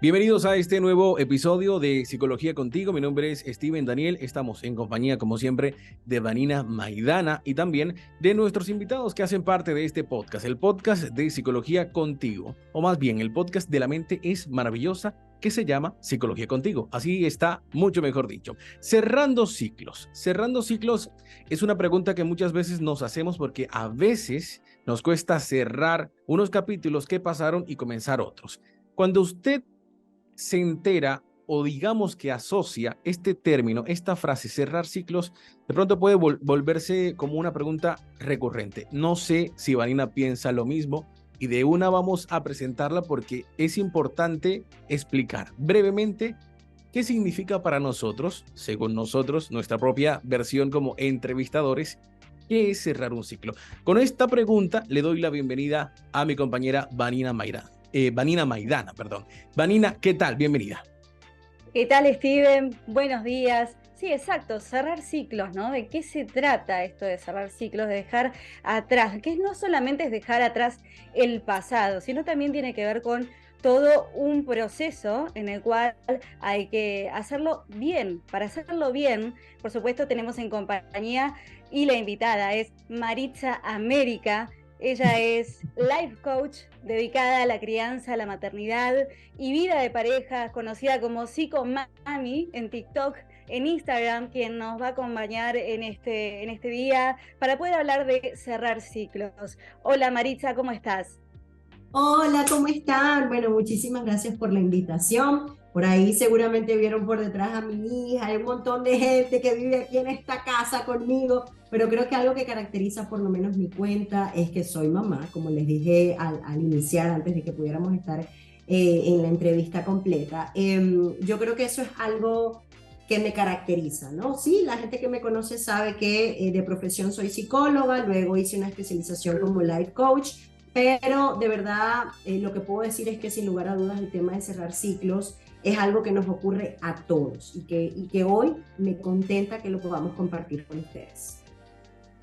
Bienvenidos a este nuevo episodio de Psicología Contigo. Mi nombre es Steven Daniel. Estamos en compañía, como siempre, de Vanina Maidana y también de nuestros invitados que hacen parte de este podcast, el podcast de Psicología Contigo, o más bien el podcast de la mente es maravillosa, que se llama Psicología Contigo. Así está mucho mejor dicho. Cerrando ciclos. Cerrando ciclos es una pregunta que muchas veces nos hacemos porque a veces nos cuesta cerrar unos capítulos que pasaron y comenzar otros. Cuando usted se entera o digamos que asocia este término, esta frase, cerrar ciclos, de pronto puede volverse como una pregunta recurrente. No sé si Vanina piensa lo mismo y de una vamos a presentarla porque es importante explicar brevemente qué significa para nosotros, según nosotros, nuestra propia versión como entrevistadores, qué es cerrar un ciclo. Con esta pregunta le doy la bienvenida a mi compañera Vanina Maidana. Vanina Maidana, perdón. Vanina, ¿qué tal? Bienvenida. ¿Qué tal, Steven? Buenos días. Sí, exacto, cerrar ciclos, ¿no? ¿De qué se trata esto de cerrar ciclos, de dejar atrás? Que no solamente es dejar atrás el pasado, sino también tiene que ver con todo un proceso en el cual hay que hacerlo bien. Para hacerlo bien, por supuesto, tenemos en compañía y la invitada es Maritza América. Ella es life coach dedicada a la crianza, a la maternidad y vida de parejas, conocida como Psico Mami en TikTok, en Instagram, quien nos va a acompañar en este día para poder hablar de cerrar ciclos. Hola Maritza, ¿cómo estás? Hola, ¿cómo están? Bueno, muchísimas gracias por la invitación. Por ahí seguramente vieron por detrás a mi hija, hay un montón de gente que vive aquí en esta casa conmigo, pero creo que algo que caracteriza por lo menos mi cuenta es que soy mamá, como les dije al iniciar, antes de que pudiéramos estar en la entrevista completa. Yo creo que eso es algo que me caracteriza, ¿no? Sí, la gente que me conoce sabe que de profesión soy psicóloga, luego hice una especialización como life coach, pero de verdad lo que puedo decir es que sin lugar a dudas el tema de cerrar ciclos es algo que nos ocurre a todos y que hoy me contenta que lo podamos compartir con ustedes.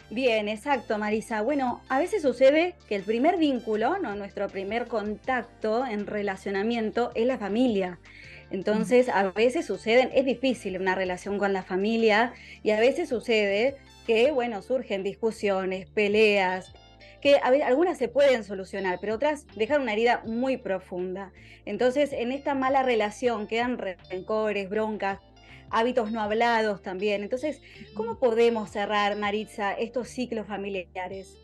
Bien, exacto, Marisa. Bueno, a veces sucede que el primer vínculo, ¿no? Nuestro primer contacto en relacionamiento es la familia. Entonces, a veces suceden, es difícil una relación con la familia y a veces sucede que, bueno, surgen discusiones, peleas, que algunas se pueden solucionar, pero otras dejan una herida muy profunda. Entonces, en esta mala relación quedan rencores, broncas, hábitos no hablados también. Entonces, ¿cómo podemos cerrar, Maritza, estos ciclos familiares?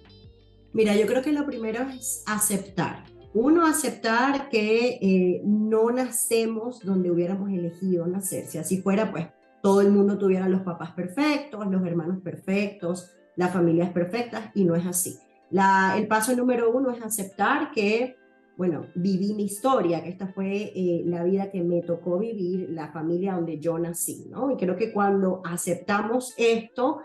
Mira, yo creo que lo primero es aceptar. Uno, aceptar que no nacemos donde hubiéramos elegido nacer. Si así fuera, pues todo el mundo tuviera los papás perfectos, los hermanos perfectos, las familias perfectas, y no es así. El paso número uno es aceptar que, bueno, viví mi historia, que esta fue la vida que me tocó vivir, la familia donde yo nací, ¿no? Y creo que cuando aceptamos esto,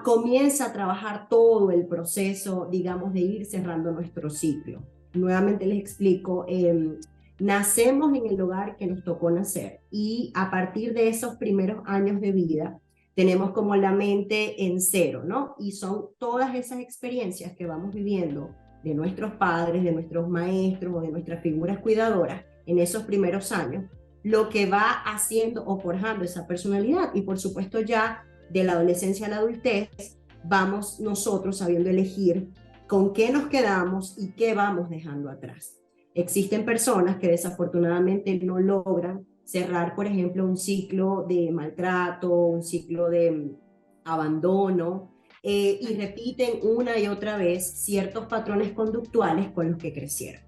comienza a trabajar todo el proceso, digamos, de ir cerrando nuestro ciclo. Nuevamente les explico, nacemos en el hogar que nos tocó nacer y a partir de esos primeros años de vida tenemos como la mente en cero, ¿no? Y son todas esas experiencias que vamos viviendo de nuestros padres, de nuestros maestros o de nuestras figuras cuidadoras en esos primeros años, lo que va haciendo o forjando esa personalidad. Y por supuesto ya de la adolescencia a la adultez, vamos nosotros sabiendo elegir con qué nos quedamos y qué vamos dejando atrás. Existen personas que desafortunadamente no logran cerrar, por ejemplo, un ciclo de maltrato, un ciclo de abandono, y repiten una y otra vez ciertos patrones conductuales con los que crecieron.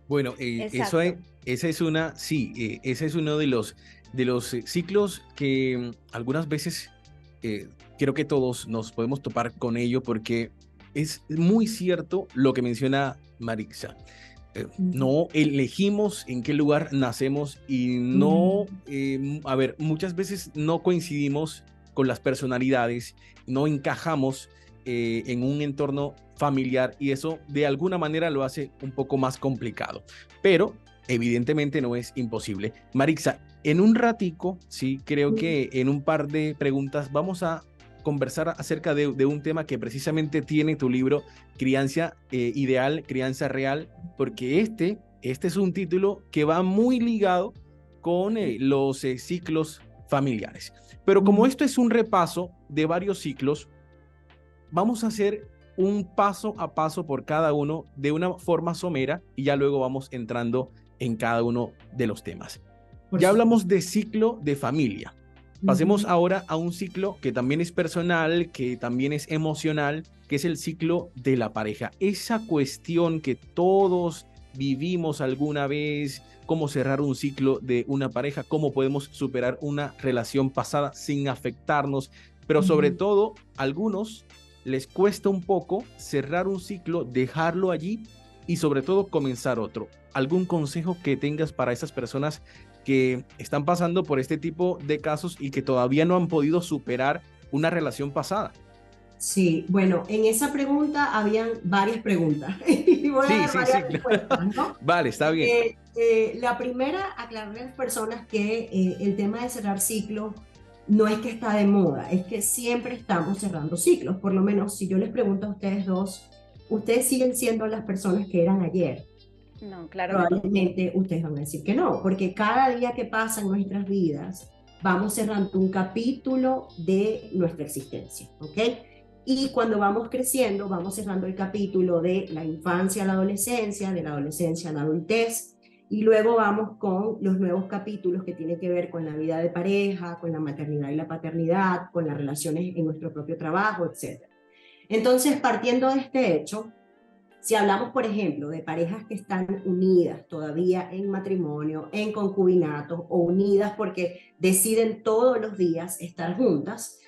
Bueno, Exacto. esa es una, sí, ese es uno de los ciclos que algunas veces creo que todos nos podemos topar con ello porque es muy cierto lo que menciona Marixa. No elegimos en qué lugar nacemos y no, a ver, muchas veces no coincidimos con las personalidades, no encajamos en un entorno familiar y eso de alguna manera lo hace un poco más complicado, pero evidentemente no es imposible. Marixa, en un ratico, sí, creo que en un par de preguntas vamos a conversar acerca de un tema que precisamente tiene tu libro, Crianza Ideal, Crianza Real, porque este este es un título que va muy ligado con los ciclos familiares. Pero como esto es un repaso de varios ciclos, vamos a hacer un paso a paso por cada uno de una forma somera y ya luego vamos entrando en cada uno de los temas. Ya hablamos de ciclo de familia. Pasemos ahora a un ciclo que también es personal, que también es emocional, que es el ciclo de la pareja. Esa cuestión que todos vivimos alguna vez, cómo cerrar un ciclo de una pareja, cómo podemos superar una relación pasada sin afectarnos, pero sobre todo, a algunos les cuesta un poco cerrar un ciclo, dejarlo allí y sobre todo comenzar otro. ¿Algún consejo que tengas para esas personas que están pasando por este tipo de casos y que todavía no han podido superar una relación pasada? Sí, bueno, en esa pregunta habían varias preguntas y voy a dar varias respuestas, ¿no? Vale, está bien. La primera, aclararle a las personas que el tema de cerrar ciclos no es que está de moda, es que siempre estamos cerrando ciclos. Por lo menos, si yo les pregunto a ustedes dos, ¿ustedes siguen siendo las personas que eran ayer? No, claro. Probablemente ustedes van a decir que no, porque cada día que pasa en nuestras vidas, vamos cerrando un capítulo de nuestra existencia, ¿ok? Y cuando vamos creciendo, vamos cerrando el capítulo de la infancia a la adolescencia, de la adolescencia a la adultez, y luego vamos con los nuevos capítulos que tienen que ver con la vida de pareja, con la maternidad y la paternidad, con las relaciones en nuestro propio trabajo, etc. Entonces, partiendo de este hecho, si hablamos, por ejemplo, de parejas que están unidas todavía en matrimonio, en concubinato o unidas porque deciden todos los días estar juntas,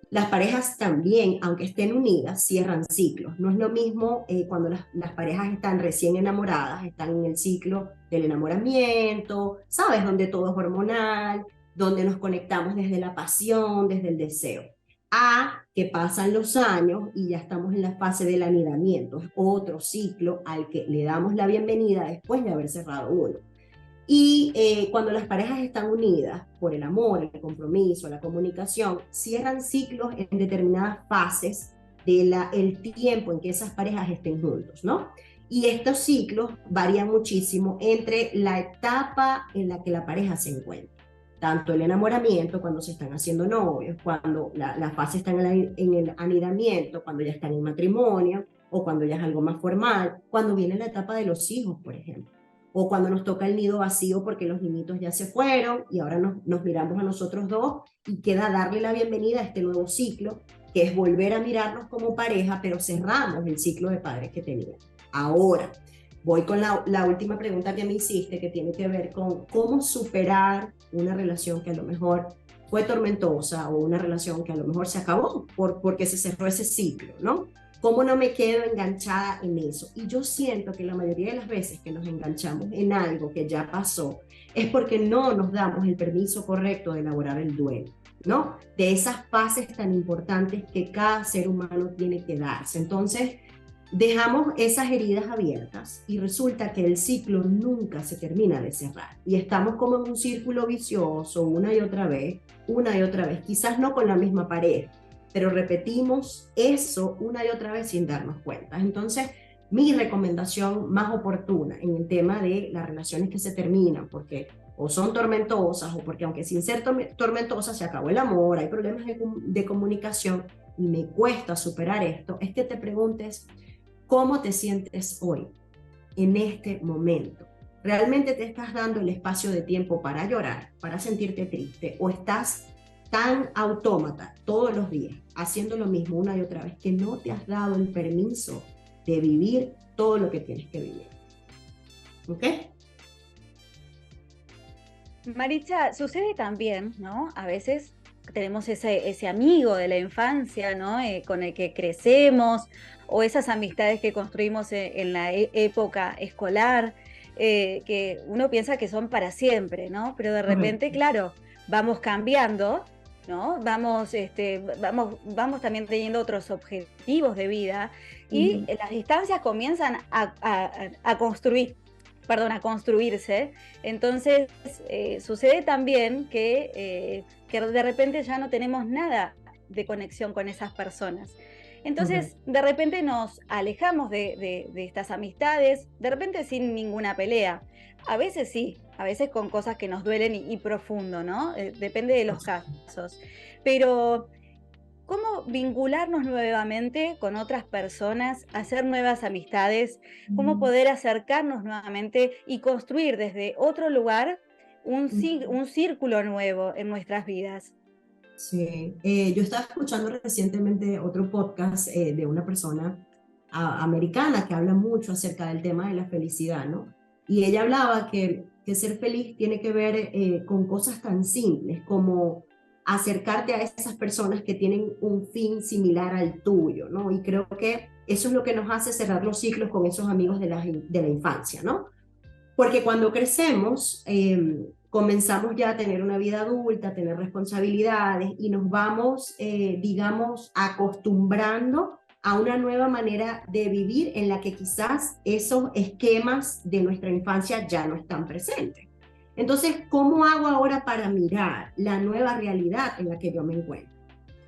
las parejas también, aunque estén unidas, cierran ciclos. No es lo mismo cuando las parejas están recién enamoradas, están en el ciclo del enamoramiento, ¿sabes? Donde todo es hormonal, donde nos conectamos desde la pasión, desde el deseo. A que pasan los años y ya estamos en la fase del anidamiento, es otro ciclo al que le damos la bienvenida después de haber cerrado uno. Y cuando las parejas están unidas por el amor, el compromiso, la comunicación, cierran ciclos en determinadas fases del tiempo en que esas parejas estén juntos, ¿no? Y estos ciclos varían muchísimo entre la etapa en la que la pareja se encuentra. Tanto el enamoramiento, cuando se están haciendo novios, cuando la fase está en el anidamiento, cuando ya están en matrimonio, o cuando ya es algo más formal, cuando viene la etapa de los hijos, por ejemplo, o cuando nos toca el nido vacío porque los niñitos ya se fueron y ahora nos miramos a nosotros dos y queda darle la bienvenida a este nuevo ciclo, que es volver a mirarnos como pareja, pero cerramos el ciclo de padres que teníamos. Ahora, voy con la última pregunta que me hiciste, que tiene que ver con cómo superar una relación que a lo mejor fue tormentosa o una relación que a lo mejor se acabó porque se cerró ese ciclo, ¿no? ¿Cómo no me quedo enganchada en eso? Y yo siento que la mayoría de las veces que nos enganchamos en algo que ya pasó es porque no nos damos el permiso correcto de elaborar el duelo, ¿no? De esas fases tan importantes que cada ser humano tiene que darse. Entonces, dejamos esas heridas abiertas y resulta que el ciclo nunca se termina de cerrar. Y estamos como en un círculo vicioso una y otra vez, quizás no con la misma pareja, pero repetimos eso una y otra vez sin darnos cuenta. Entonces, mi recomendación más oportuna en el tema de las relaciones que se terminan, porque o son tormentosas, o porque aunque sin ser tormentosas se acabó el amor, hay problemas de comunicación y me cuesta superar esto, es que te preguntes cómo te sientes hoy, en este momento. ¿Realmente te estás dando el espacio de tiempo para llorar, para sentirte triste, o estás tan autómata todos los días, haciendo lo mismo una y otra vez, que no te has dado el permiso de vivir todo lo que tienes que vivir? ¿Ok? Maritza, sucede también, ¿no? A veces tenemos ese amigo de la infancia, ¿no? Con el que crecemos, o esas amistades que construimos en la época escolar, que uno piensa que son para siempre, ¿no? Pero de repente, claro, vamos cambiando, ¿no? Vamos también teniendo otros objetivos de vida y las distancias comienzan a construirse. Entonces, sucede también que de repente ya no tenemos nada de conexión con esas personas. Entonces, de repente nos alejamos de estas amistades, de repente sin ninguna pelea. A veces sí, a veces con cosas que nos duelen y profundo, ¿no? Depende de los casos. Pero ¿cómo vincularnos nuevamente con otras personas, hacer nuevas amistades? ¿Cómo poder acercarnos nuevamente y construir desde otro lugar un círculo nuevo en nuestras vidas? Sí, yo estaba escuchando recientemente otro podcast de una persona americana que habla mucho acerca del tema de la felicidad, ¿no? Y ella hablaba que ser feliz tiene que ver con cosas tan simples como acercarte a esas personas que tienen un fin similar al tuyo, ¿no? Y creo que eso es lo que nos hace cerrar los ciclos con esos amigos de la infancia, ¿no? Porque cuando crecemos, comenzamos ya a tener una vida adulta, a tener responsabilidades y nos vamos, digamos, acostumbrando a una nueva manera de vivir en la que quizás esos esquemas de nuestra infancia ya no están presentes. Entonces, ¿cómo hago ahora para mirar la nueva realidad en la que yo me encuentro?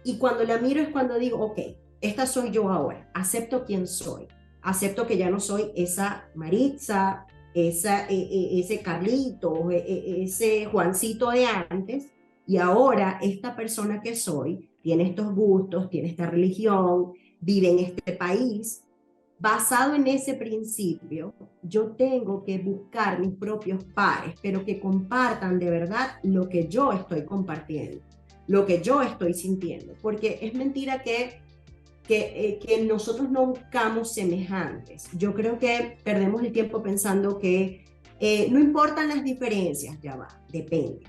Y cuando la miro es cuando digo, ok, esta soy yo ahora, acepto quién soy, acepto que ya no soy esa Maritza, ese Carlito, ese Juancito de antes, y ahora esta persona que soy tiene estos gustos, tiene esta religión, vive en este país. Basado en ese principio, yo tengo que buscar mis propios pares, pero que compartan de verdad lo que yo estoy compartiendo, lo que yo estoy sintiendo, porque es mentira que nosotros no buscamos semejantes. Yo creo que perdemos el tiempo pensando que no importan las diferencias, ya va, depende.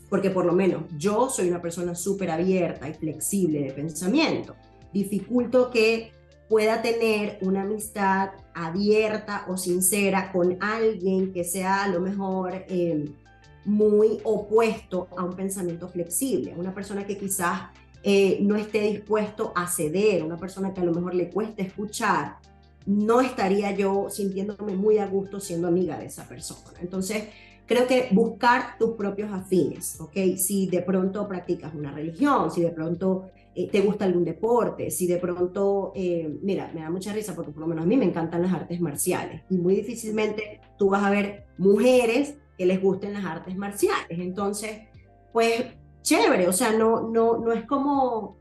Porque por lo menos yo soy una persona súper abierta y flexible de pensamiento. Dificulto que pueda tener una amistad abierta o sincera con alguien que sea a lo mejor muy opuesto a un pensamiento flexible. Una persona que quizás no esté dispuesto a ceder, una persona que a lo mejor le cueste escuchar, no estaría yo sintiéndome muy a gusto siendo amiga de esa persona. Entonces, creo que buscar tus propios afines, ¿ok? Si de pronto practicas una religión, si de pronto te gusta algún deporte, si de pronto, mira, me da mucha risa porque por lo menos a mí me encantan las artes marciales y muy difícilmente tú vas a ver mujeres que les gusten las artes marciales. Entonces, pues chévere, o sea, no es como,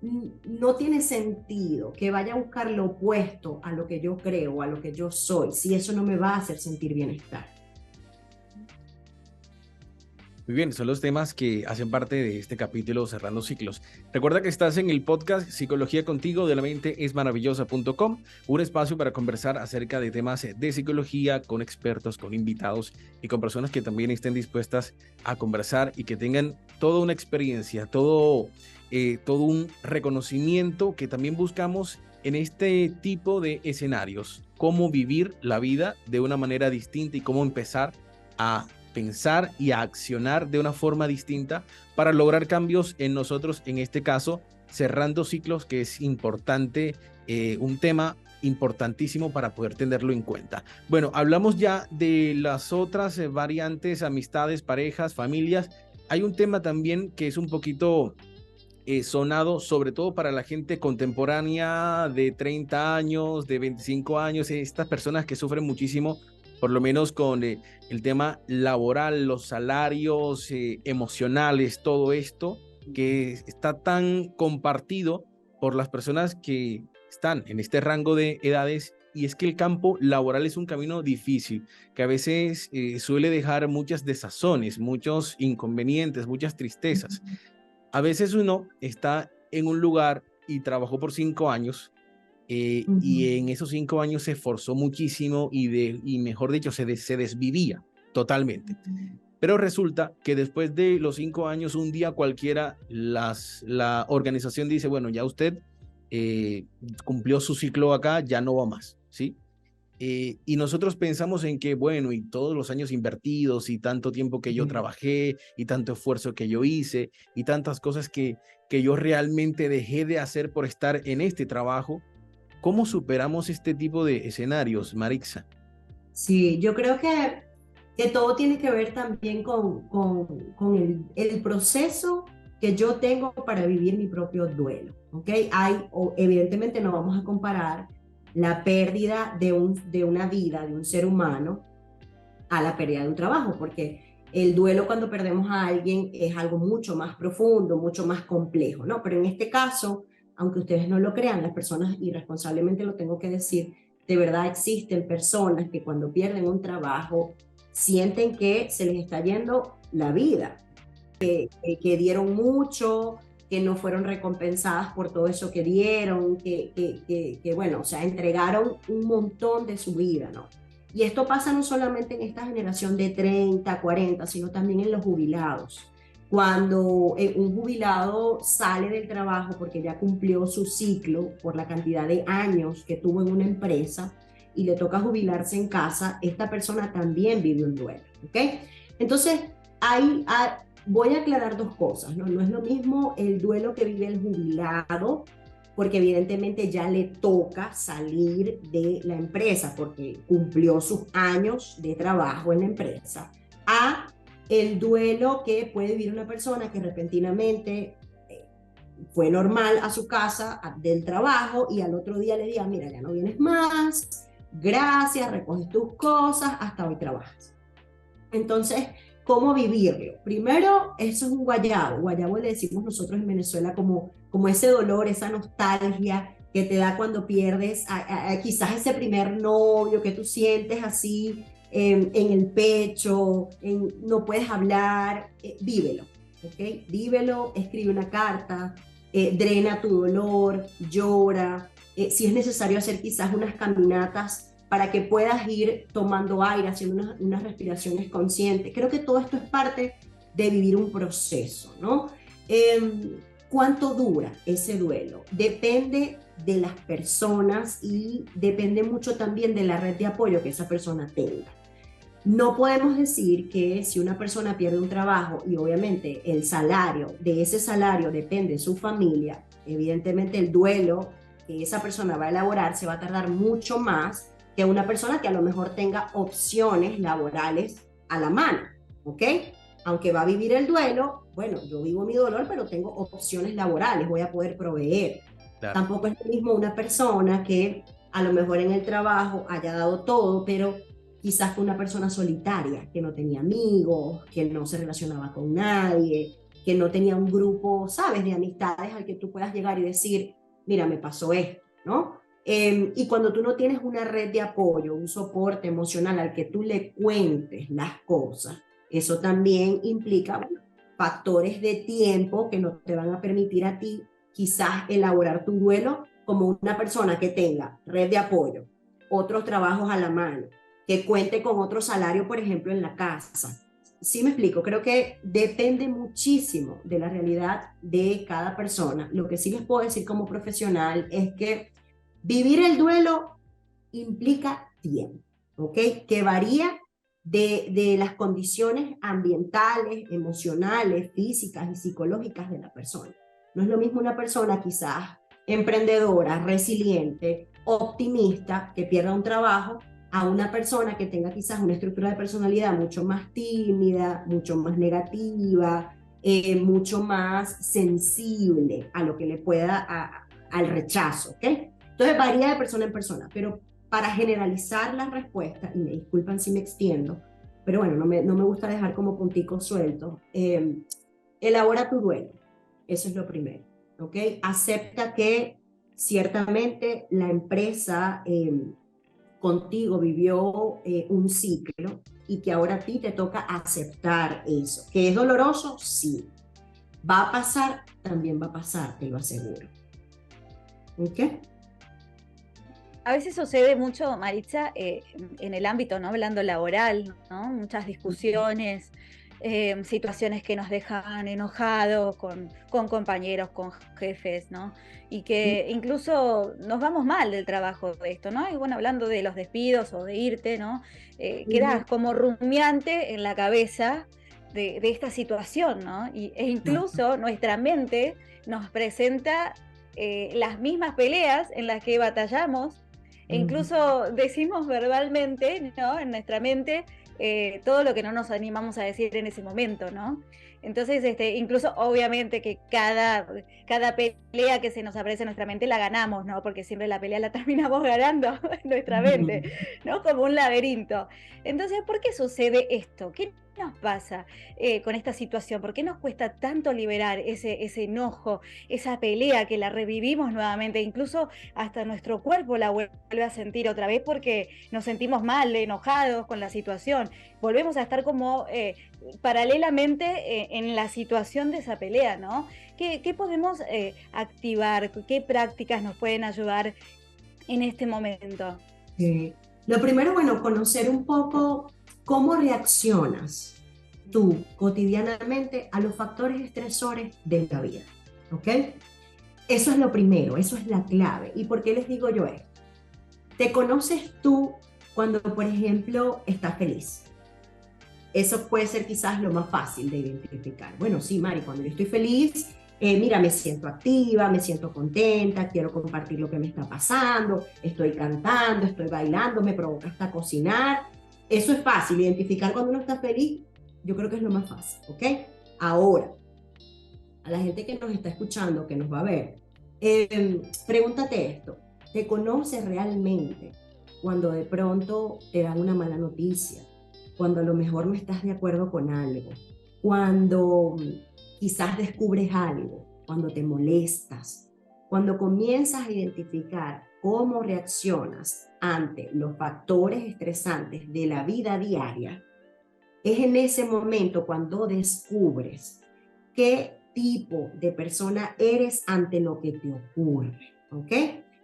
no tiene sentido que vaya a buscar lo opuesto a lo que yo creo, a lo que yo soy, si eso no me va a hacer sentir bienestar. Muy bien, son los temas que hacen parte de este capítulo Cerrando Ciclos. Recuerda que estás en el podcast Psicología Contigo de la mente es maravillosa.com, un espacio para conversar acerca de temas de psicología con expertos, con invitados y con personas que también estén dispuestas a conversar y que tengan toda una experiencia, todo un reconocimiento que también buscamos en este tipo de escenarios, cómo vivir la vida de una manera distinta y cómo empezar a pensar y a accionar de una forma distinta para lograr cambios en nosotros, en este caso, cerrando ciclos, que es importante, un tema importantísimo para poder tenerlo en cuenta. Bueno, hablamos ya de las otras variantes, amistades, parejas, familias. Hay un tema también que es un poquito sonado, sobre todo para la gente contemporánea de 30 años, de 25 años, estas personas que sufren muchísimo por lo menos con el tema laboral, los salarios emocionales, todo esto que está tan compartido por las personas que están en este rango de edades, y es que el campo laboral es un camino difícil, que a veces suele dejar muchas desazones, muchos inconvenientes, muchas tristezas. A veces uno está en un lugar y trabajó por 5 años, y en esos 5 años se esforzó muchísimo y mejor dicho, se desvivía totalmente. Pero resulta que después de los 5 años, un día cualquiera, la organización dice, bueno, ya usted cumplió su ciclo acá, ya no va más, ¿sí? Y nosotros pensamos en que, bueno, y todos los años invertidos y tanto tiempo que yo trabajé y tanto esfuerzo que yo hice y tantas cosas que yo realmente dejé de hacer por estar en este trabajo. ¿Cómo superamos este tipo de escenarios, Maritza? Sí, yo creo que todo tiene que ver también con el proceso que yo tengo para vivir mi propio duelo. ¿ok? Evidentemente no vamos a comparar la pérdida de una vida, de un ser humano, a la pérdida de un trabajo, porque el duelo cuando perdemos a alguien es algo mucho más profundo, mucho más complejo, ¿no? Pero en este caso, aunque ustedes no lo crean, las personas, irresponsablemente lo tengo que decir, de verdad existen personas que cuando pierden un trabajo sienten que se les está yendo la vida, que dieron mucho, que no fueron recompensadas por todo eso que dieron, que bueno, o sea, entregaron un montón de su vida, ¿no? Y esto pasa no solamente en esta generación de 30, 40, sino también en los jubilados. Cuando un jubilado sale del trabajo porque ya cumplió su ciclo por la cantidad de años que tuvo en una empresa y le toca jubilarse en casa, esta persona también vive un duelo, ¿ok? Entonces, voy a aclarar dos cosas, ¿no? No es lo mismo el duelo que vive el jubilado, porque evidentemente ya le toca salir de la empresa porque cumplió sus años de trabajo en la empresa, a el duelo que puede vivir una persona que repentinamente fue normal a su casa del trabajo y al otro día le diga, mira, ya no vienes más, gracias, recoges tus cosas, hasta hoy trabajas. Entonces, ¿cómo vivirlo? Primero, eso es un guayabo. Guayabo le decimos nosotros en Venezuela como ese dolor, esa nostalgia que te da cuando pierdes quizás ese primer novio que tú sientes así en el pecho, no puedes hablar, vívelo, ¿ok? Vívelo, escribe una carta, drena tu dolor, llora, si es necesario hacer quizás unas caminatas para que puedas ir tomando aire, haciendo unas respiraciones conscientes. Creo que todo esto es parte de vivir un proceso, ¿no? ¿Cuánto dura ese duelo? Depende de las personas y depende mucho también de la red de apoyo que esa persona tenga. No podemos decir que si una persona pierde un trabajo y obviamente el salario, de ese salario depende su familia, evidentemente el duelo que esa persona va a elaborar se va a tardar mucho más que una persona que a lo mejor tenga opciones laborales a la mano, ¿ok? Aunque va a vivir el duelo, bueno, yo vivo mi dolor, pero tengo opciones laborales, voy a poder proveer. Claro. Tampoco es lo mismo una persona que a lo mejor en el trabajo haya dado todo, pero quizás fue una persona solitaria, que no tenía amigos, que no se relacionaba con nadie, que no tenía un grupo, ¿sabes?, de amistades al que tú puedas llegar y decir, mira, me pasó esto, ¿no? Y cuando tú no tienes una red de apoyo, un soporte emocional al que tú le cuentes las cosas, eso también implica, bueno, factores de tiempo que no te van a permitir a ti quizás elaborar tu duelo como una persona que tenga red de apoyo, otros trabajos a la mano, que cuente con otro salario, por ejemplo, en la casa. Sí me explico, creo que depende muchísimo de la realidad de cada persona. Lo que sí les puedo decir como profesional es que vivir el duelo implica tiempo, ¿ok? Que varía de las condiciones ambientales, emocionales, físicas y psicológicas de la persona. No es lo mismo una persona quizás emprendedora, resiliente, optimista, que pierda un trabajo, a una persona que tenga quizás una estructura de personalidad mucho más tímida, mucho más negativa, mucho más sensible a lo que le pueda, al rechazo, ¿ok? Entonces varía de persona en persona, pero para generalizar la respuesta, y me disculpan si me extiendo, pero bueno, no me gusta dejar como punticos sueltos, elabora tu duelo, eso es lo primero, ¿ok? Acepta que ciertamente la empresa contigo vivió un ciclo y que ahora a ti te toca aceptar eso. ¿Que es doloroso? Sí. ¿Va a pasar? También va a pasar, te lo aseguro. ¿Ok? A veces sucede mucho, Maritza, en el ámbito, ¿no?, hablando laboral, ¿no? Muchas discusiones, situaciones que nos dejan enojados con compañeros, con jefes, ¿no? Y que incluso nos vamos mal del trabajo de esto, ¿no? Y bueno, hablando de los despidos o de irte, ¿no? Quedas como rumiante en la cabeza de esta situación, ¿no? E incluso nuestra mente nos presenta las mismas peleas en las que batallamos, e incluso decimos verbalmente, ¿no?, en nuestra mente, todo lo que no nos animamos a decir en ese momento, ¿no? Entonces, incluso obviamente que cada pelea que se nos aparece en nuestra mente la ganamos, ¿no? Porque siempre la pelea la terminamos ganando en nuestra mente, ¿no? Como un laberinto. Entonces, ¿por qué sucede esto? ¿Qué nos pasa con esta situación? ¿Por qué nos cuesta tanto liberar ese enojo, esa pelea que la revivimos nuevamente? Incluso hasta nuestro cuerpo la vuelve a sentir otra vez porque nos sentimos mal, enojados con la situación. Volvemos a estar como paralelamente en la situación de esa pelea, ¿no? ¿Qué podemos activar? ¿Qué prácticas nos pueden ayudar en este momento? Lo primero, bueno, conocer un poco cómo reaccionas tú cotidianamente a los factores estresores de la vida, ¿ok? Eso es lo primero, eso es la clave. ¿Y por qué les digo yo esto? Te conoces tú cuando, por ejemplo, estás feliz. Eso puede ser quizás lo más fácil de identificar. Bueno, sí, Mari, cuando yo estoy feliz, mira, me siento activa, me siento contenta, quiero compartir lo que me está pasando, estoy cantando, estoy bailando, me provoca hasta cocinar. Eso es fácil, identificar cuando uno está feliz, yo creo que es lo más fácil, ¿ok? Ahora, a la gente que nos está escuchando, que nos va a ver, pregúntate esto, ¿te conoces realmente cuando de pronto te dan una mala noticia? Cuando a lo mejor no estás de acuerdo con algo, cuando quizás descubres algo, cuando te molestas, cuando comienzas a identificar cómo reaccionas ante los factores estresantes de la vida diaria, es en ese momento cuando descubres qué tipo de persona eres ante lo que te ocurre, ¿ok?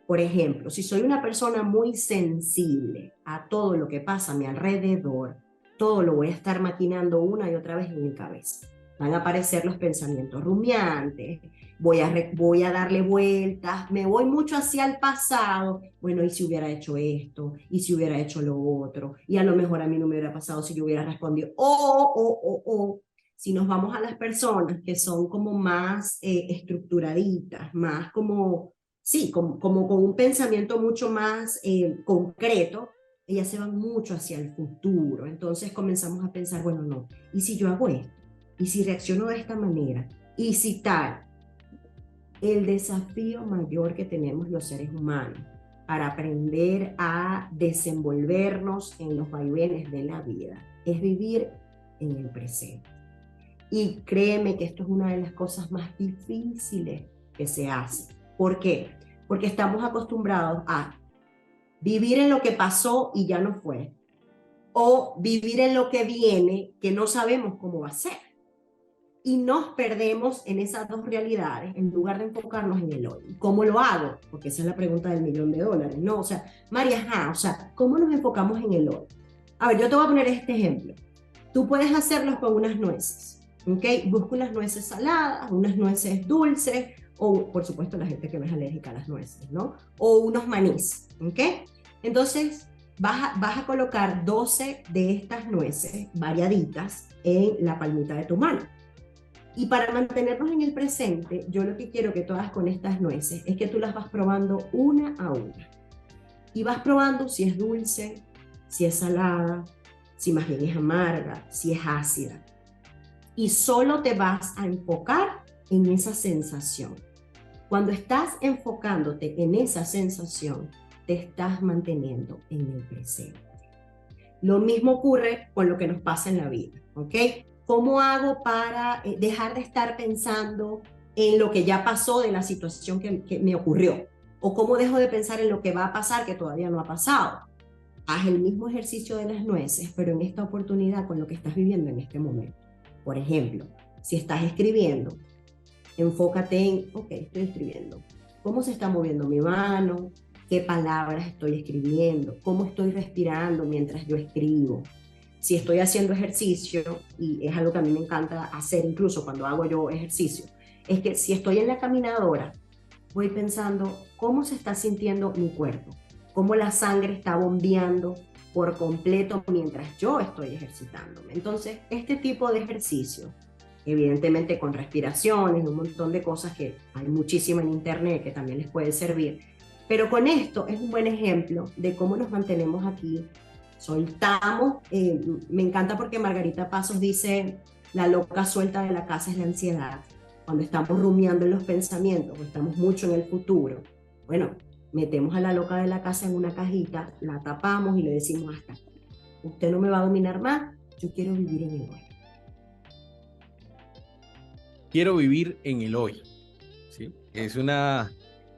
Por ejemplo, si soy una persona muy sensible a todo lo que pasa a mi alrededor, todo lo voy a estar maquinando una y otra vez en mi cabeza. Van a aparecer los pensamientos rumiantes, voy a darle vueltas, me voy mucho hacia el pasado. Bueno, ¿y si hubiera hecho esto? ¿Y si hubiera hecho lo otro? Y a lo mejor a mí no me hubiera pasado si yo hubiera respondido. Si nos vamos a las personas que son como más estructuraditas, más como, sí, como con un pensamiento mucho más concreto, ellas se van mucho hacia el futuro. Entonces comenzamos a pensar, bueno, no, ¿y si yo hago esto? ¿Y si reacciono de esta manera? ¿Y si tal? El desafío mayor que tenemos los seres humanos para aprender a desenvolvernos en los vaivenes de la vida es vivir en el presente. Y créeme que esto es una de las cosas más difíciles que se hace. ¿Por qué? Porque estamos acostumbrados a vivir en lo que pasó y ya no fue, o vivir en lo que viene que no sabemos cómo va a ser. Y nos perdemos en esas dos realidades en lugar de enfocarnos en el hoy. ¿Cómo lo hago? Porque esa es la pregunta del $1.000.000, ¿no? O sea, María, ¿cómo nos enfocamos en el hoy? A ver, yo te voy a poner este ejemplo. Tú puedes hacerlos con unas nueces, ¿ok? Busca unas nueces saladas, unas nueces dulces, o por supuesto la gente que no es alérgica a las nueces, ¿no? O unos manís, ¿ok? Entonces vas a colocar 12 de estas nueces variaditas en la palmita de tu mano. Y para mantenernos en el presente, yo lo que quiero que tú hagas con estas nueces es que tú las vas probando una a una. Y vas probando si es dulce, si es salada, si más bien es amarga, si es ácida. Y solo te vas a enfocar en esa sensación. Cuando estás enfocándote en esa sensación, te estás manteniendo en el presente. Lo mismo ocurre con lo que nos pasa en la vida, ¿ok? ¿Cómo hago para dejar de estar pensando en lo que ya pasó de la situación que me ocurrió? ¿O cómo dejo de pensar en lo que va a pasar que todavía no ha pasado? Haz el mismo ejercicio de las nueces, pero en esta oportunidad con lo que estás viviendo en este momento. Por ejemplo, si estás escribiendo, enfócate en, ok, estoy escribiendo. ¿Cómo se está moviendo mi mano? ¿Qué palabras estoy escribiendo? ¿Cómo estoy respirando mientras yo escribo? Si estoy haciendo ejercicio, y es algo que a mí me encanta hacer incluso cuando hago yo ejercicio, es que si estoy en la caminadora, voy pensando cómo se está sintiendo mi cuerpo, cómo la sangre está bombeando por completo mientras yo estoy ejercitándome. Entonces, este tipo de ejercicio, evidentemente con respiraciones, un montón de cosas que hay muchísimo en internet que también les puede servir, pero con esto es un buen ejemplo de cómo nos mantenemos aquí soltamos. Me encanta porque Margarita Pasos dice, la loca suelta de la casa es la ansiedad. Cuando estamos rumiando en los pensamientos o estamos mucho en el futuro, bueno, metemos a la loca de la casa en una cajita, la tapamos y le decimos hasta aquí. Usted no me va a dominar más, yo quiero vivir en el hoy. Quiero vivir en el hoy. ¿Sí? Es una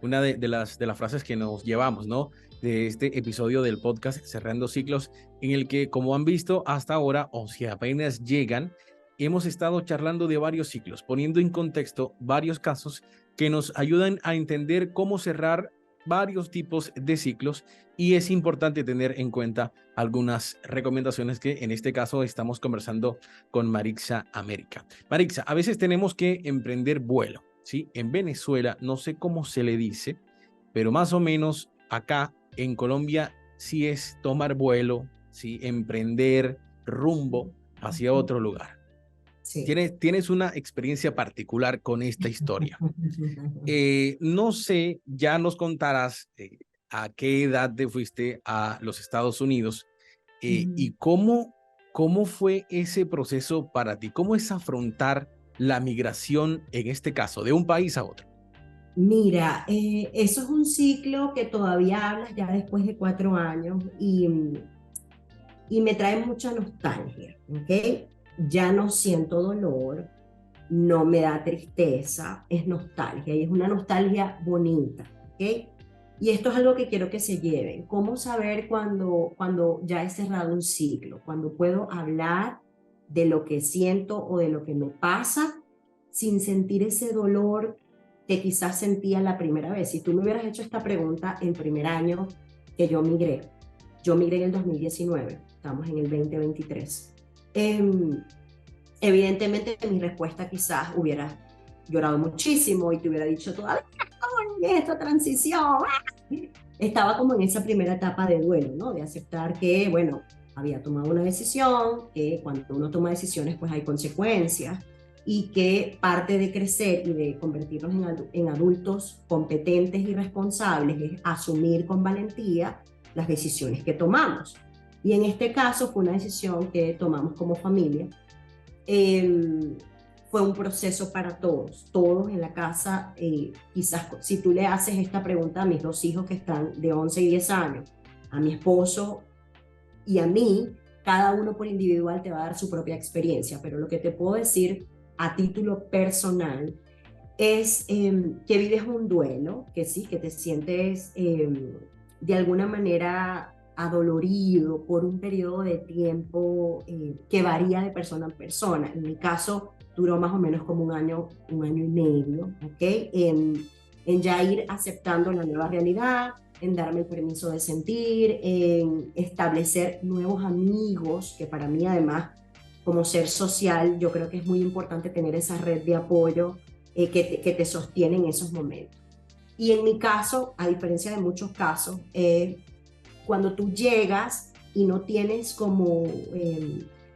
de las frases que nos llevamos, ¿no? De este episodio del podcast Cerrando Ciclos, en el que, como han visto hasta ahora, o si apenas llegan, hemos estado charlando de varios ciclos, poniendo en contexto varios casos que nos ayudan a entender cómo cerrar varios tipos de ciclos, y es importante tener en cuenta algunas recomendaciones que en este caso estamos conversando con Marixa América. Marixa, a veces tenemos que emprender vuelo, ¿sí? En Venezuela, no sé cómo se le dice, pero más o menos acá en Colombia sí es tomar vuelo, ¿sí? Emprender rumbo hacia otro lugar. Sí. Tienes una experiencia particular con esta historia. No sé, ya nos contarás a qué edad te fuiste a los Estados Unidos y cómo fue ese proceso para ti. ¿Cómo es afrontar la migración, en este caso, de un país a otro? Mira, eso es un ciclo que todavía hablas ya después de 4 años y me trae mucha nostalgia, ¿ok? Ya no siento dolor, no me da tristeza, es nostalgia y es una nostalgia bonita, ¿ok? Y esto es algo que quiero que se lleven. ¿Cómo saber cuando ya he cerrado un ciclo? Cuando puedo hablar de lo que siento o de lo que me pasa sin sentir ese dolor que quizás sentía la primera vez. Si tú me hubieras hecho esta pregunta el primer año que yo migré en el 2019, estamos en el 2023. Evidentemente mi respuesta quizás hubiera llorado muchísimo y te hubiera dicho todavía en esta transición. Estaba como en esa primera etapa de duelo, ¿no? De aceptar que, bueno, había tomado una decisión, que cuando uno toma decisiones pues hay consecuencias y que parte de crecer y de convertirnos en adultos competentes y responsables es asumir con valentía las decisiones que tomamos. Y en este caso fue una decisión que tomamos como familia. Fue un proceso para todos en la casa. Quizás si tú le haces esta pregunta a mis 2 hijos que están de 11 y 10 años, a mi esposo y a mí, cada uno por individual te va a dar su propia experiencia, pero lo que te puedo decir a título personal es que vives un duelo, que sí, que te sientes de alguna manera adolorido por un periodo de tiempo que varía de persona a persona. En mi caso duró más o menos como un año y medio, ¿ok? En ya ir aceptando la nueva realidad, en darme el permiso de sentir, en establecer nuevos amigos, que para mí además como ser social yo creo que es muy importante tener esa red de apoyo que te sostiene en esos momentos. Y en mi caso, a diferencia de muchos casos, cuando tú llegas y no tienes como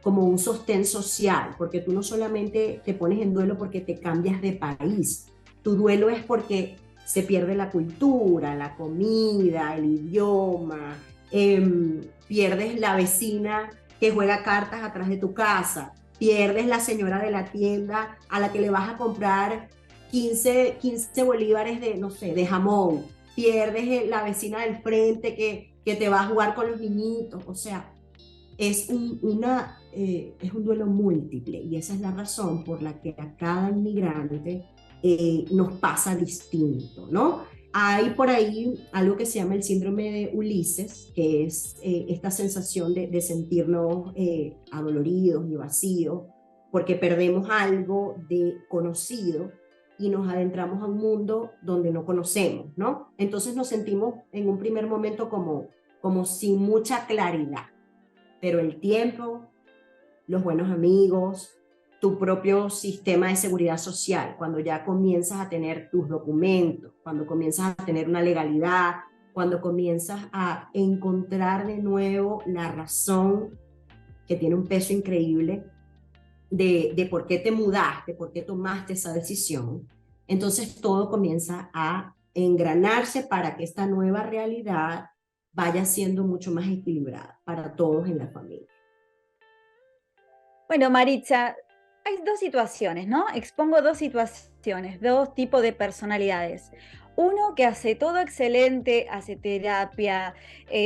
un sostén social, porque tú no solamente te pones en duelo porque te cambias de país, tu duelo es porque se pierde la cultura, la comida, el idioma, pierdes la vecina que juega cartas atrás de tu casa, pierdes la señora de la tienda a la que le vas a comprar 15 bolívares de, no sé, de jamón, pierdes la vecina del frente que te va a jugar con los niñitos, o sea, es un duelo múltiple y esa es la razón por la que a cada inmigrante nos pasa distinto, ¿no? Hay por ahí algo que se llama el síndrome de Ulises, que es esta sensación de sentirnos adoloridos y vacíos porque perdemos algo de conocido y nos adentramos a un mundo donde no conocemos, ¿no? Entonces nos sentimos en un primer momento como sin mucha claridad, pero el tiempo, los buenos amigos, tu propio sistema de seguridad social, cuando ya comienzas a tener tus documentos, cuando comienzas a tener una legalidad, cuando comienzas a encontrar de nuevo la razón que tiene un peso increíble de por qué te mudaste, por qué tomaste esa decisión, entonces todo comienza a engranarse para que esta nueva realidad vaya siendo mucho más equilibrada para todos en la familia. Bueno, Maritza, hay dos situaciones, ¿no? Expongo dos situaciones, dos tipos de personalidades. Uno que hace todo excelente, hace terapia,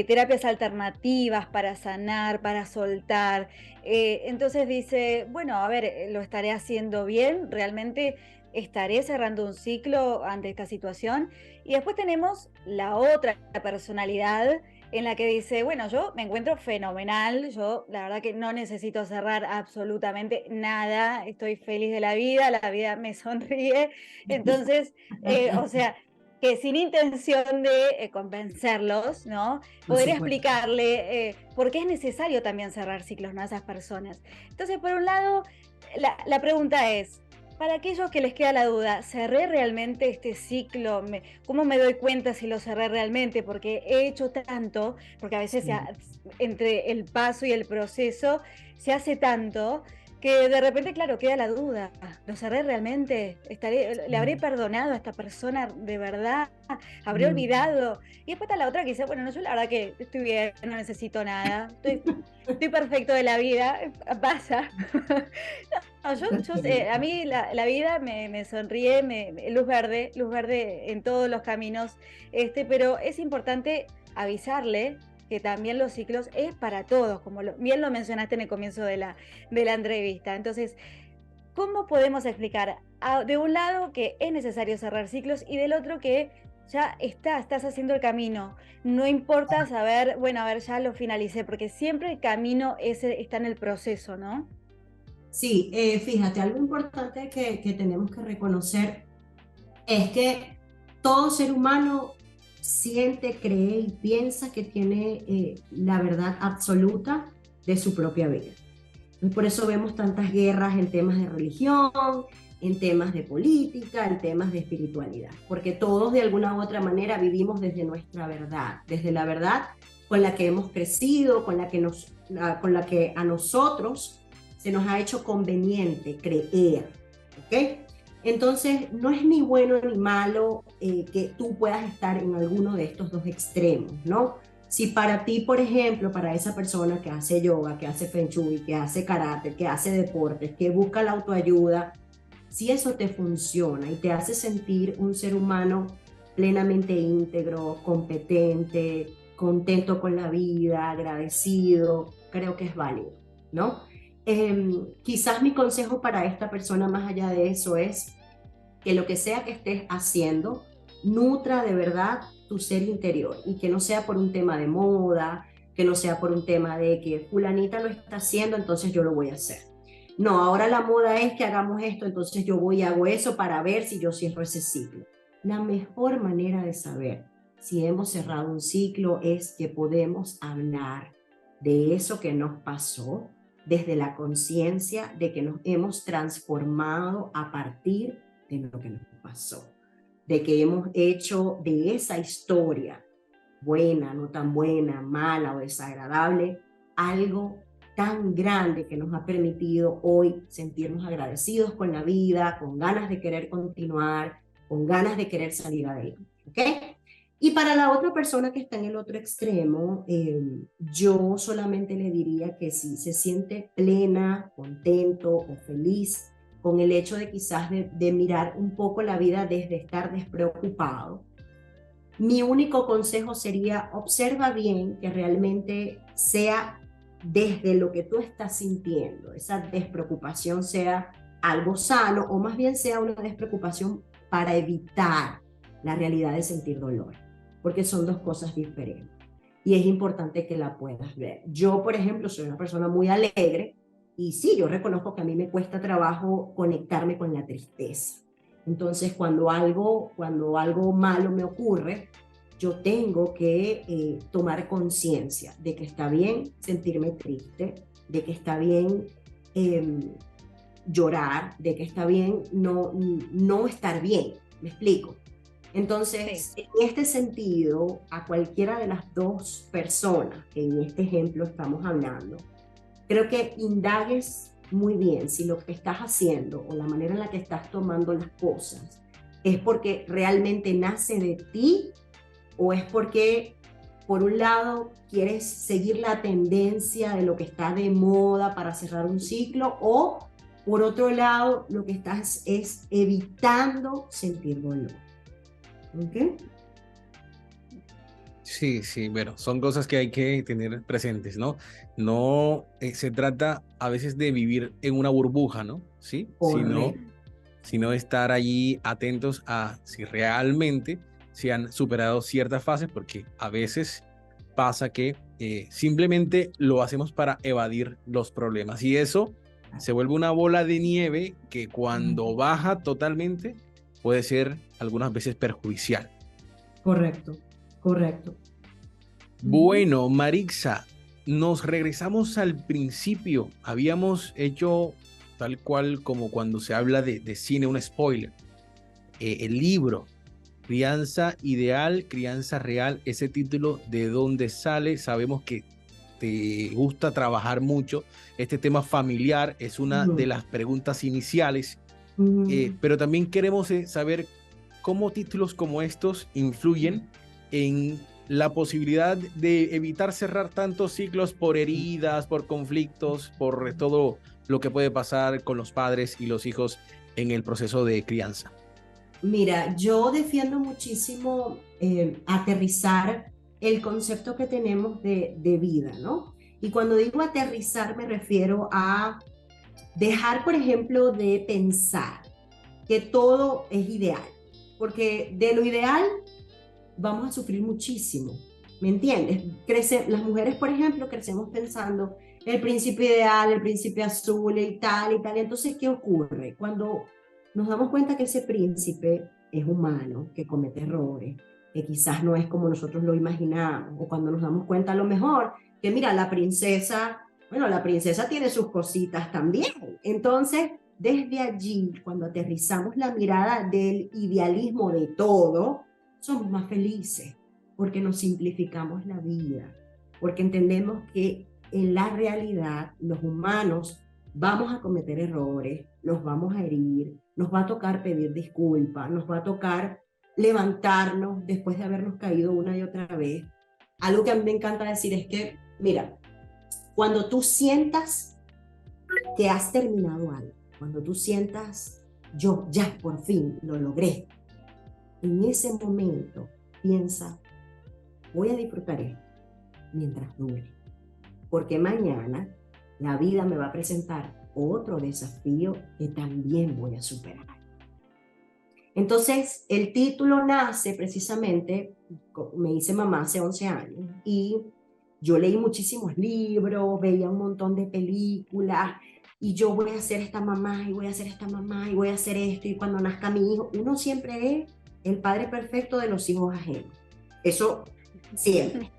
terapias alternativas para sanar, para soltar. Entonces dice, bueno, a ver, lo estaré haciendo bien, realmente estaré cerrando un ciclo ante esta situación. Y después tenemos la otra personalidad en la que dice, bueno, yo me encuentro fenomenal, yo la verdad que no necesito cerrar absolutamente nada, estoy feliz de la vida me sonríe, entonces, o sea, que sin intención de convencerlos, ¿no? Por Poder supuesto. explicarle por qué es necesario también cerrar ciclos, ¿no? A esas personas. Entonces, por un lado, la pregunta es, para aquellos que les queda la duda, ¿cerré realmente este ciclo? ¿Cómo me doy cuenta si lo cerré realmente? Porque he hecho tanto, porque a veces Sí. entre el paso y el proceso se hace tanto que de repente, claro, queda la duda. ¿Lo cerré realmente? ¿Le habré perdonado a esta persona de verdad? ¿Habré Mm. olvidado? Y después está la otra que dice, bueno, no, yo la verdad que estoy bien, no necesito nada, estoy perfecto de la vida, pasa. No, yo sé, a mí la vida me sonríe, luz verde en todos los caminos, pero es importante avisarle que también los ciclos es para todos, como bien lo mencionaste en el comienzo de la entrevista. Entonces, ¿cómo podemos explicar de un lado que es necesario cerrar ciclos y del otro que ya estás haciendo el camino? No importa saber, bueno, a ver, ya lo finalicé, porque siempre el camino ese está en el proceso, ¿no? Sí, fíjate, algo importante que tenemos que reconocer es que todo ser humano siente, cree y piensa que tiene la verdad absoluta de su propia vida. Y por eso vemos tantas guerras en temas de religión, en temas de política, en temas de espiritualidad, porque todos de alguna u otra manera vivimos desde nuestra verdad, desde la verdad con la que hemos crecido, con la que a nosotros se nos ha hecho conveniente creer, ¿ok? Entonces, no es ni bueno ni malo que tú puedas estar en alguno de estos dos extremos, ¿no? Si para ti, por ejemplo, para esa persona que hace yoga, que hace feng shui, que hace karate, que hace deportes, que busca la autoayuda, si eso te funciona y te hace sentir un ser humano plenamente íntegro, competente, contento con la vida, agradecido, creo que es válido, ¿no? Quizás mi consejo para esta persona más allá de eso es que lo que sea que estés haciendo nutra de verdad tu ser interior y que no sea por un tema de moda, que no sea por un tema de que fulanita lo está haciendo, entonces yo lo voy a hacer. No, ahora la moda es que hagamos esto, entonces yo voy y hago eso para ver si yo cierro ese ciclo. La mejor manera de saber si hemos cerrado un ciclo es que podemos hablar de eso que nos pasó desde la conciencia de que nos hemos transformado a partir de lo que nos pasó, de que hemos hecho de esa historia, buena, no tan buena, mala o desagradable, algo tan grande que nos ha permitido hoy sentirnos agradecidos con la vida, con ganas de querer continuar, con ganas de querer salir adelante, ¿ok? Y para la otra persona que está en el otro extremo, yo solamente le diría que si se siente plena, contento o feliz con el hecho de quizás de mirar un poco la vida desde estar despreocupado, mi único consejo sería observa bien que realmente sea desde lo que tú estás sintiendo, esa despreocupación sea algo sano o más bien sea una despreocupación para evitar la realidad de sentir dolor, porque son dos cosas diferentes y es importante que la puedas ver. Yo, por ejemplo, soy una persona muy alegre y sí, yo reconozco que a mí me cuesta trabajo conectarme con la tristeza. Entonces, cuando algo malo me ocurre, yo tengo que tomar conciencia de que está bien sentirme triste, de que está bien eh, llorar, de que está bien no estar bien. ¿Me explico? Sí. Entonces, en este sentido, a cualquiera de las dos personas que en este ejemplo estamos hablando, creo que indagues muy bien si lo que estás haciendo o la manera en la que estás tomando las cosas es porque realmente nace de ti o es porque por un lado, quieres seguir la tendencia de lo que está de moda para cerrar un ciclo, o por otro lado, lo que estás es evitando sentir dolor. ¿Ok? Sí, sí, bueno, son cosas que hay que tener presentes, ¿no? No se trata a veces de vivir en una burbuja, ¿no? Sí, Correcto. sino estar allí atentos a si realmente se han superado ciertas fases, porque a veces pasa que simplemente lo hacemos para evadir los problemas y eso se vuelve una bola de nieve que cuando baja totalmente puede ser algunas veces perjudicial. Correcto, correcto. Ujú. Bueno, Marixa, nos regresamos al principio. Habíamos hecho tal cual como cuando se habla de cine, un spoiler. El libro, Crianza Ideal, Crianza Real, ese título, ¿de dónde sale? Sabemos que te gusta trabajar mucho. Este tema familiar es una de Ujú. las preguntas iniciales, Ujú. pero también queremos saber cómo títulos como estos influyen en la posibilidad de evitar cerrar tantos ciclos por heridas, por conflictos, por todo lo que puede pasar con los padres y los hijos en el proceso de crianza. Mira, yo defiendo muchísimo aterrizar el concepto que tenemos de vida, ¿no? Y cuando digo aterrizar me refiero a dejar, por ejemplo, de pensar que todo es ideal, porque de lo ideal vamos a sufrir muchísimo, ¿me entiendes? Las mujeres, por ejemplo, crecemos pensando el príncipe ideal, el príncipe azul y tal y tal. Y entonces, ¿qué ocurre? Cuando nos damos cuenta que ese príncipe es humano, que comete errores, que quizás no es como nosotros lo imaginamos, o cuando nos damos cuenta a lo mejor que mira, la princesa, bueno, la princesa tiene sus cositas también. Entonces, desde allí, cuando aterrizamos la mirada del idealismo de todo, somos más felices porque nos simplificamos la vida, porque entendemos que en la realidad los humanos vamos a cometer errores, nos vamos a herir, nos va a tocar pedir disculpas, nos va a tocar levantarnos después de habernos caído una y otra vez. Algo que a mí me encanta decir es que, mira, cuando tú sientas que has terminado algo, cuando tú sientas, yo ya por fin lo logré, en ese momento piensa, voy a disfrutar esto mientras dure, porque mañana la vida me va a presentar otro desafío que también voy a superar. Entonces, el título nace precisamente, me hice mamá hace 11 años y yo leí muchísimos libros, veía un montón de películas y yo voy a ser esta mamá y voy a ser esta mamá y voy a hacer esto y cuando nazca mi hijo, uno siempre es el padre perfecto de los hijos ajenos. Eso siempre.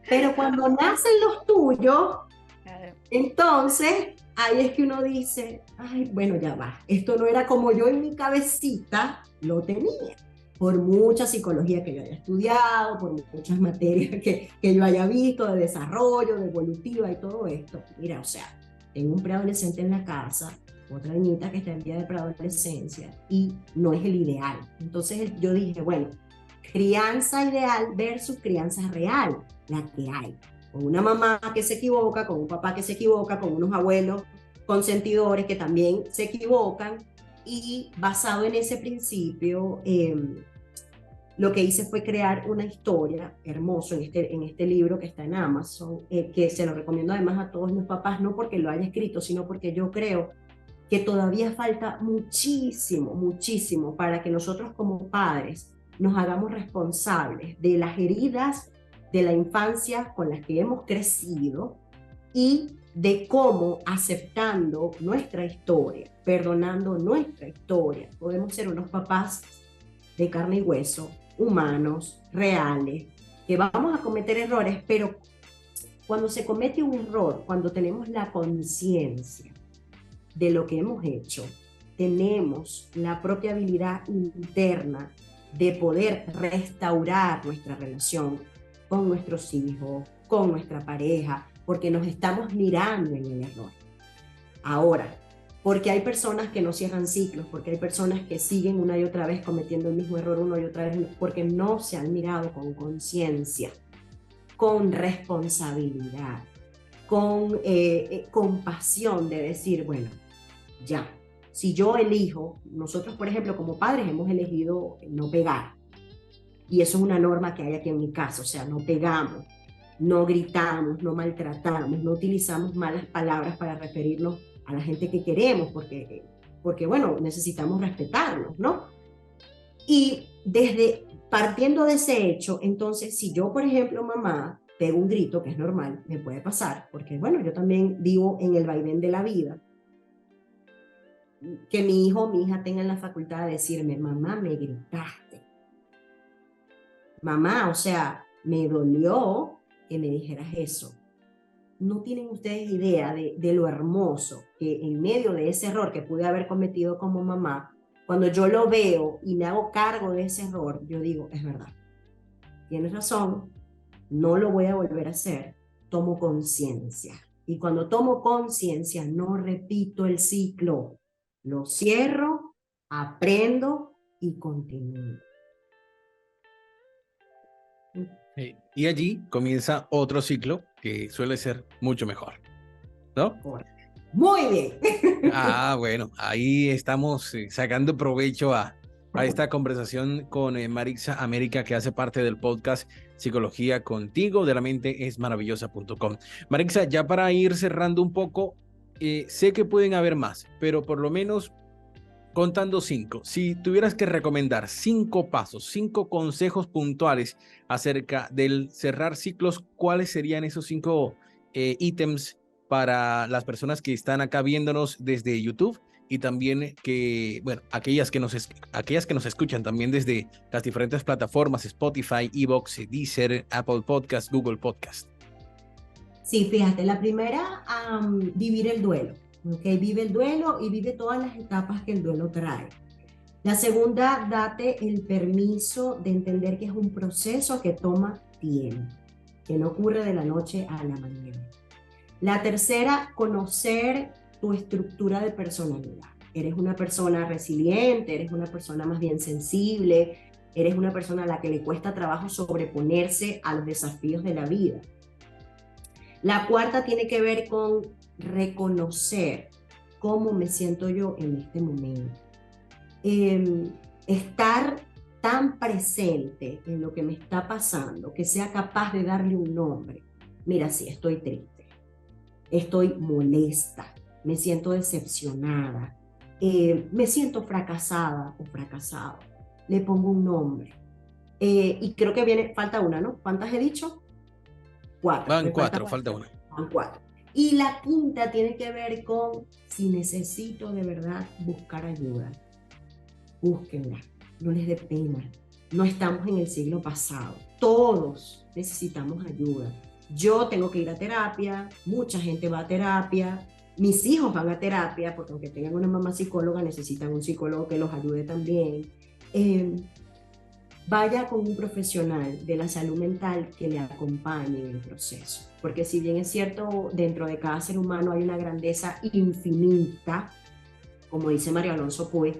Pero cuando nacen los tuyos, entonces ahí es que uno dice, ay, bueno, ya va, esto no era como yo en mi cabecita lo tenía. Por mucha psicología que yo haya estudiado, por muchas materias que yo haya visto de desarrollo, de evolutiva y todo esto. Mira, o sea, tengo un preadolescente en la casa, otra niñita que está en vía de preadolescencia y no es el ideal. Entonces yo dije, bueno, crianza ideal versus crianza real, la que hay. Con una mamá que se equivoca, con un papá que se equivoca, con unos abuelos consentidores que también se equivocan y basado en ese principio, lo que hice fue crear una historia hermoso en este libro que está en Amazon, que se lo recomiendo además a todos los papás, no porque lo haya escrito, sino porque yo creo que todavía falta muchísimo, muchísimo para que nosotros como padres nos hagamos responsables de las heridas de la infancia con las que hemos crecido y de cómo aceptando nuestra historia, perdonando nuestra historia, podemos ser unos papás de carne y hueso, humanos, reales, que vamos a cometer errores, pero cuando se comete un error, cuando tenemos la conciencia de lo que hemos hecho, tenemos la propia habilidad interna de poder restaurar nuestra relación con nuestros hijos, con nuestra pareja, porque nos estamos mirando en el error. Ahora, porque hay personas que no cierran ciclos, porque hay personas que siguen una y otra vez cometiendo el mismo error una y otra vez, porque no se han mirado con conciencia. con responsabilidad, con compasión de decir, bueno, ya, si yo elijo, nosotros por ejemplo como padres hemos elegido no pegar, y eso es una norma que hay aquí en mi casa, o sea, no pegamos, no gritamos, no maltratamos, no utilizamos malas palabras para referirnos a la gente que queremos, porque bueno, necesitamos respetarnos, ¿no? Y partiendo de ese hecho, entonces, si yo, por ejemplo, mamá, pego un grito, que es normal, me puede pasar, porque bueno, yo también vivo en el vaivén de la vida, que mi hijo o mi hija tengan la facultad de decirme, mamá, me gritaste. Mamá, o sea, me dolió que me dijeras eso. No tienen ustedes idea de lo hermoso que en medio de ese error que pude haber cometido como mamá, cuando yo lo veo y me hago cargo de ese error, yo digo, es verdad, tienes razón, no lo voy a volver a hacer, tomo conciencia. Y cuando tomo conciencia, no repito el ciclo, lo cierro, aprendo y continúo. Y allí comienza otro ciclo que suele ser mucho mejor, ¿no? Muy bien. Ah, bueno, ahí estamos sacando provecho a esta conversación con Marixa América, que hace parte del podcast Psicología Contigo de la mente es maravillosa.com. Marixa, ya para ir cerrando un poco, sé que pueden haber más, pero por lo menos contando 5, si tuvieras que recomendar 5 pasos, 5 consejos puntuales acerca del cerrar ciclos, ¿cuáles serían esos 5 ítems para las personas que están acá viéndonos desde YouTube y también que, bueno, aquellas que nos escuchan también desde las diferentes plataformas, Spotify, Evox, Deezer, Apple Podcast, Google Podcast? Sí, fíjate, la primera, vivir el duelo. ¿Okay? Vive el duelo y vive todas las etapas que el duelo trae. La segunda, date el permiso de entender que es un proceso que toma tiempo, que no ocurre de la noche a la mañana. La tercera, conocer tu estructura de personalidad. Eres una persona resiliente, eres una persona más bien sensible, eres una persona a la que le cuesta trabajo sobreponerse a los desafíos de la vida. La cuarta tiene que ver con reconocer cómo me siento yo en este momento. Estar tan presente en lo que me está pasando, que sea capaz de darle un nombre. Mira, sí, estoy triste, estoy molesta, me siento decepcionada, me siento fracasada o fracasado. Le pongo un nombre. Y creo que falta una, ¿no? ¿Cuántas he dicho? 4. Van 4, falta una. Van 4. Y la quinta tiene que ver con si necesito de verdad buscar ayuda. Búsquenla, no les dé pena. No estamos en el siglo pasado. Todos necesitamos ayuda. Yo tengo que ir a terapia, mucha gente va a terapia, mis hijos van a terapia, porque aunque tengan una mamá psicóloga, necesitan un psicólogo que los ayude también. Vaya con un profesional de la salud mental que le acompañe en el proceso. Porque si bien es cierto, dentro de cada ser humano hay una grandeza infinita, como dice Mario Alonso Puig,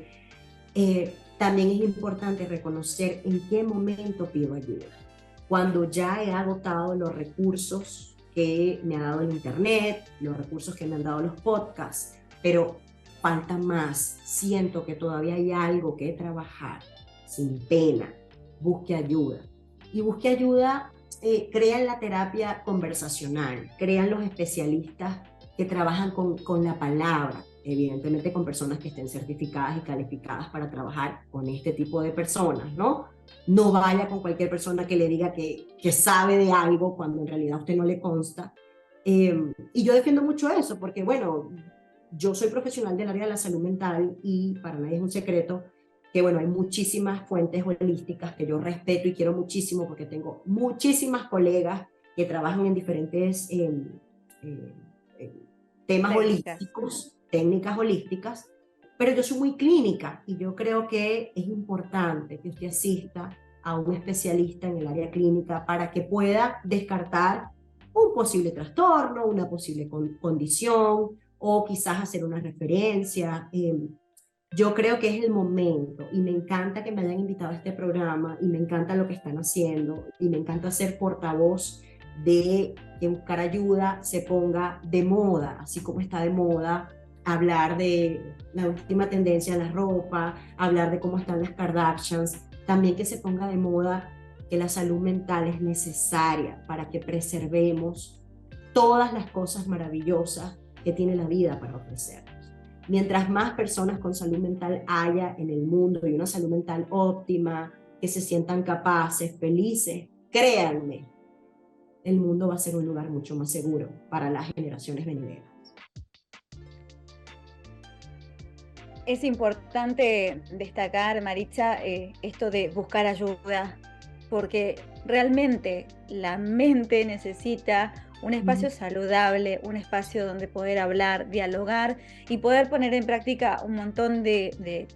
también es importante reconocer en qué momento pido ayuda. Cuando ya he agotado los recursos que me ha dado el internet, los recursos que me han dado los podcasts, pero falta más, siento que todavía hay algo que trabajar, sin pena, busque ayuda. Y busque ayuda, crean la terapia conversacional, crean los especialistas que trabajan con la palabra, evidentemente con personas que estén certificadas y calificadas para trabajar con este tipo de personas, ¿no? No vaya con cualquier persona que le diga que sabe de algo cuando en realidad a usted no le consta. Y yo defiendo mucho eso porque, bueno, yo soy profesional del área de la salud mental y para nadie es un secreto que, bueno, hay muchísimas fuentes holísticas que yo respeto y quiero muchísimo porque tengo muchísimas colegas que trabajan en diferentes temas holísticos, técnicas holísticas, pero yo soy muy clínica y yo creo que es importante que usted asista a un especialista en el área clínica para que pueda descartar un posible trastorno, una posible condición o quizás hacer una referencia. Yo creo que es el momento y me encanta que me hayan invitado a este programa y me encanta lo que están haciendo y me encanta ser portavoz de que buscar ayuda se ponga de moda, así como está de moda hablar de la última tendencia en la ropa, hablar de cómo están las Kardashians, también que se ponga de moda que la salud mental es necesaria para que preservemos todas las cosas maravillosas que tiene la vida para ofrecernos. Mientras más personas con salud mental haya en el mundo y una salud mental óptima, que se sientan capaces, felices, créanme, el mundo va a ser un lugar mucho más seguro para las generaciones venideras. Es importante destacar, Maritza, esto de buscar ayuda, porque realmente la mente necesita un espacio saludable, un espacio donde poder hablar, dialogar y poder poner en práctica un montón de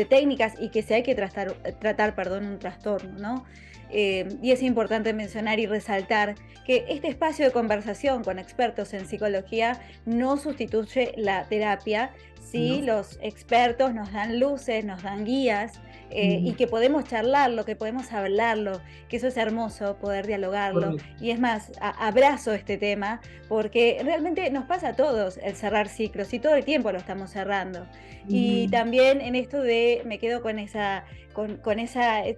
técnicas y que si hay que tratar un trastorno, ¿no? Y es importante mencionar y resaltar que este espacio de conversación con expertos en psicología no sustituye la terapia. Sí, los expertos nos dan luces, nos dan guías, y que podemos charlarlo, que podemos hablarlo, que eso es hermoso, poder dialogarlo. Y es más, abrazo este tema, porque realmente nos pasa a todos el cerrar ciclos y todo el tiempo lo estamos cerrando. Y también en esto de, me quedo con esa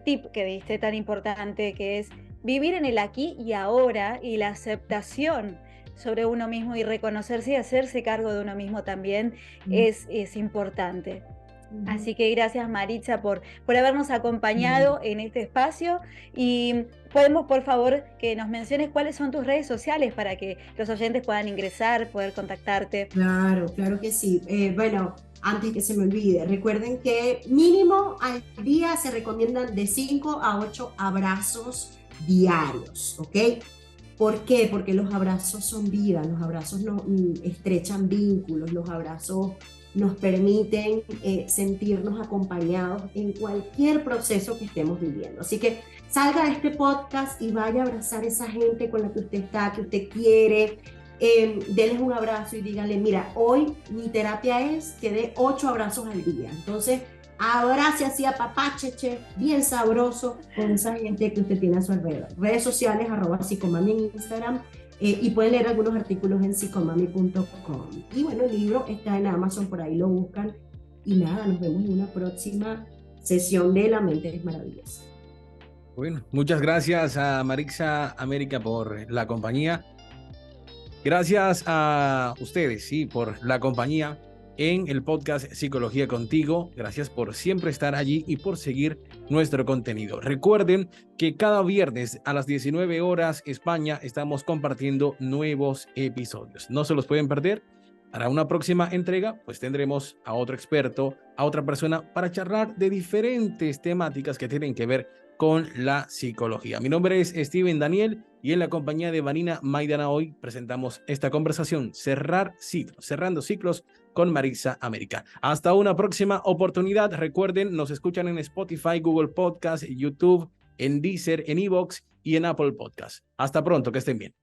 tip que diste tan importante, que es vivir en el aquí y ahora y la aceptación sobre uno mismo y reconocerse y hacerse cargo de uno mismo también es importante. Así que gracias, Maritza, por habernos acompañado en este espacio, y podemos, por favor, que nos menciones cuáles son tus redes sociales para que los oyentes puedan ingresar, poder contactarte. Claro que sí. Bueno, antes que se me olvide, recuerden que mínimo al día se recomiendan de 5 a 8 abrazos diarios, ¿ok? ¿Por qué? Porque los abrazos son vida, los abrazos nos estrechan vínculos, los abrazos nos permiten sentirnos acompañados en cualquier proceso que estemos viviendo. Así que salga de este podcast y vaya a abrazar a esa gente con la que usted está, que usted quiere. Denles un abrazo y díganle, mira, hoy mi terapia es que dé 8 abrazos al día. Entonces, abrace así a papacheche, bien sabroso, con esa gente que usted tiene a su alrededor. Redes sociales, @psicomami en Instagram, y pueden leer algunos artículos en psicomami.com. Y bueno, el libro está en Amazon, por ahí lo buscan. Y nada, nos vemos en una próxima sesión de La Mente es Maravillosa. Bueno, muchas gracias a Maritza América por la compañía. Gracias a ustedes, sí, por la compañía en el podcast Psicología Contigo. Gracias por siempre estar allí y por seguir nuestro contenido. Recuerden que cada viernes a las 19 horas España estamos compartiendo nuevos episodios. No se los pueden perder. Para una próxima entrega, pues tendremos a otro experto, a otra persona para charlar de diferentes temáticas que tienen que ver con la psicología. Mi nombre es Steven Daniel y en la compañía de Vanina Maidana hoy presentamos esta conversación, cerrando ciclos con Maritza América. Hasta una próxima oportunidad. Recuerden, nos escuchan en Spotify, Google Podcast, YouTube, en Deezer, en iVoox y en Apple Podcast. Hasta pronto, que estén bien.